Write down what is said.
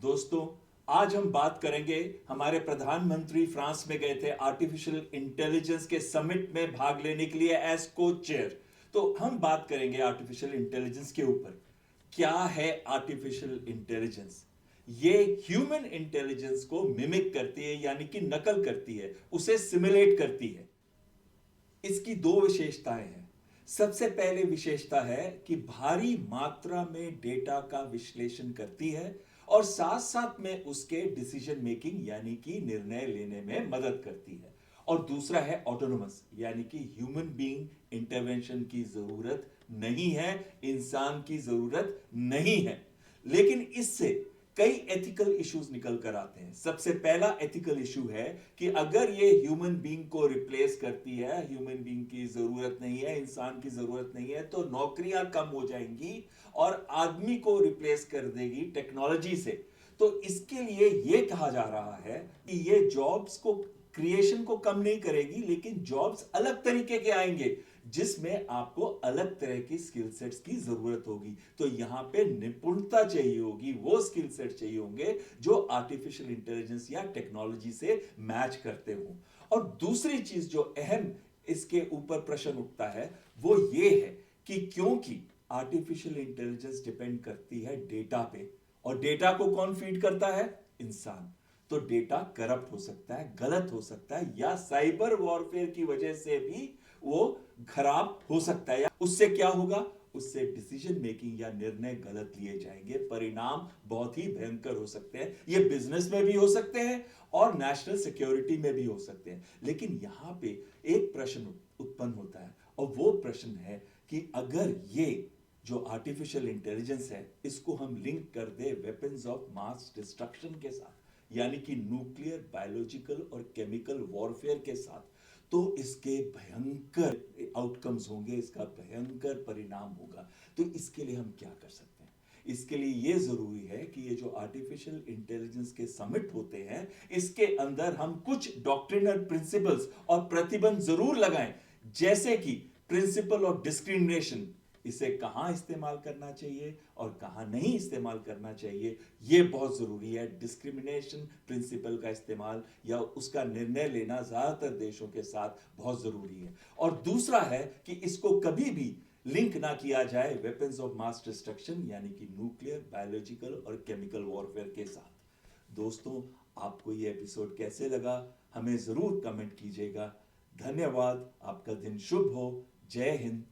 दोस्तों, आज हम बात करेंगे। हमारे प्रधानमंत्री फ्रांस में गए थे आर्टिफिशियल इंटेलिजेंस के समिट में भाग लेने के लिए एज को चेयर। तो हम बात करेंगे आर्टिफिशियल इंटेलिजेंस के ऊपर। क्या है आर्टिफिशियल इंटेलिजेंस? ये ह्यूमन इंटेलिजेंस को मिमिक करती है, यानी कि नकल करती है, उसे सिमुलेट करती है। इसकी दो विशेषताएं हैं। सबसे पहले विशेषता है कि भारी मात्रा में डेटा का विश्लेषण करती है और साथ साथ में उसके डिसीजन मेकिंग यानी कि निर्णय लेने में मदद करती है। और दूसरा है ऑटोनोमस, यानी कि ह्यूमन बीइंग इंटरवेंशन की जरूरत नहीं है, इंसान की जरूरत नहीं है। लेकिन इससे कई एथिकल इश्यूज निकल कर आते हैं। सबसे पहला एथिकल इशू है कि अगर ये ह्यूमन बीइंग को रिप्लेस करती है, ह्यूमन बीइंग की जरूरत नहीं है, इंसान की जरूरत नहीं है, तो नौकरियां कम हो जाएंगी और आदमी को रिप्लेस कर देगी टेक्नोलॉजी से। तो इसके लिए यह कहा जा रहा है कि ये जॉब्स को, क्रिएशन को कम नहीं करेगी, लेकिन जॉब्स अलग तरीके के आएंगे जिसमें आपको अलग तरह की स्किल सेट्स की जरूरत होगी। तो यहां पे निपुणता चाहिए होगी, वो स्किल सेट चाहिए होंगे जो आर्टिफिशियल इंटेलिजेंस या टेक्नोलॉजी से मैच करते हो। और दूसरी चीज जो अहम इसके ऊपर प्रश्न उठता है वो ये है कि क्योंकि आर्टिफिशियल इंटेलिजेंस डिपेंड करती है डेटा पे, और डेटा को कौन फीड करता है? इंसान। तो डेटा करप्ट हो सकता है, गलत हो सकता है, या साइबर वॉरफेयर की वजह से भी वो खराब हो सकता है। या उससे क्या होगा? उससे डिसीजन मेकिंग या निर्णय गलत लिए जाएंगे, परिणाम बहुत ही भयंकर हो सकते हैं। ये बिजनेस में भी हो सकते हैं और नेशनल सिक्योरिटी में भी हो सकते हैं। लेकिन यहां पे एक प्रश्न उत्पन्न होता है, और वो प्रश्न है कि अगर ये जो आर्टिफिशियल इंटेलिजेंस है इसको हम लिंक कर दे वेपन्स ऑफ मास डिस्ट्रक्शन के साथ, यानी कि न्यूक्लियर, बायोलॉजिकल और केमिकल वॉरफेयर के साथ, तो इसके भयंकर आउटकम्स होंगे, इसका भयंकर परिणाम होगा। तो इसके लिए हम क्या कर सकते हैं? इसके लिए यह जरूरी है कि ये जो आर्टिफिशियल इंटेलिजेंस के समिट होते हैं इसके अंदर हम कुछ डॉक्ट्रिनल प्रिंसिपल्स और प्रतिबंध जरूर लगाएं, जैसे कि प्रिंसिपल ऑफ डिस्क्रिमिनेशन, इसे कहां इस्तेमाल करना चाहिए और कहां नहीं इस्तेमाल करना चाहिए, यह बहुत जरूरी है। डिस्क्रिमिनेशन प्रिंसिपल का इस्तेमाल या उसका निर्णय लेना ज्यादातर देशों के साथ बहुत जरूरी है। और दूसरा है कि इसको कभी भी लिंक ना किया जाए वेपन्स ऑफ मास डिस्ट्रक्शन, यानी कि न्यूक्लियर, बायोलॉजिकल और केमिकल वॉरफेयर के साथ। दोस्तों, आपको यह एपिसोड कैसे लगा हमें जरूर कमेंट कीजिएगा। धन्यवाद। आपका दिन शुभ हो। जय हिंद,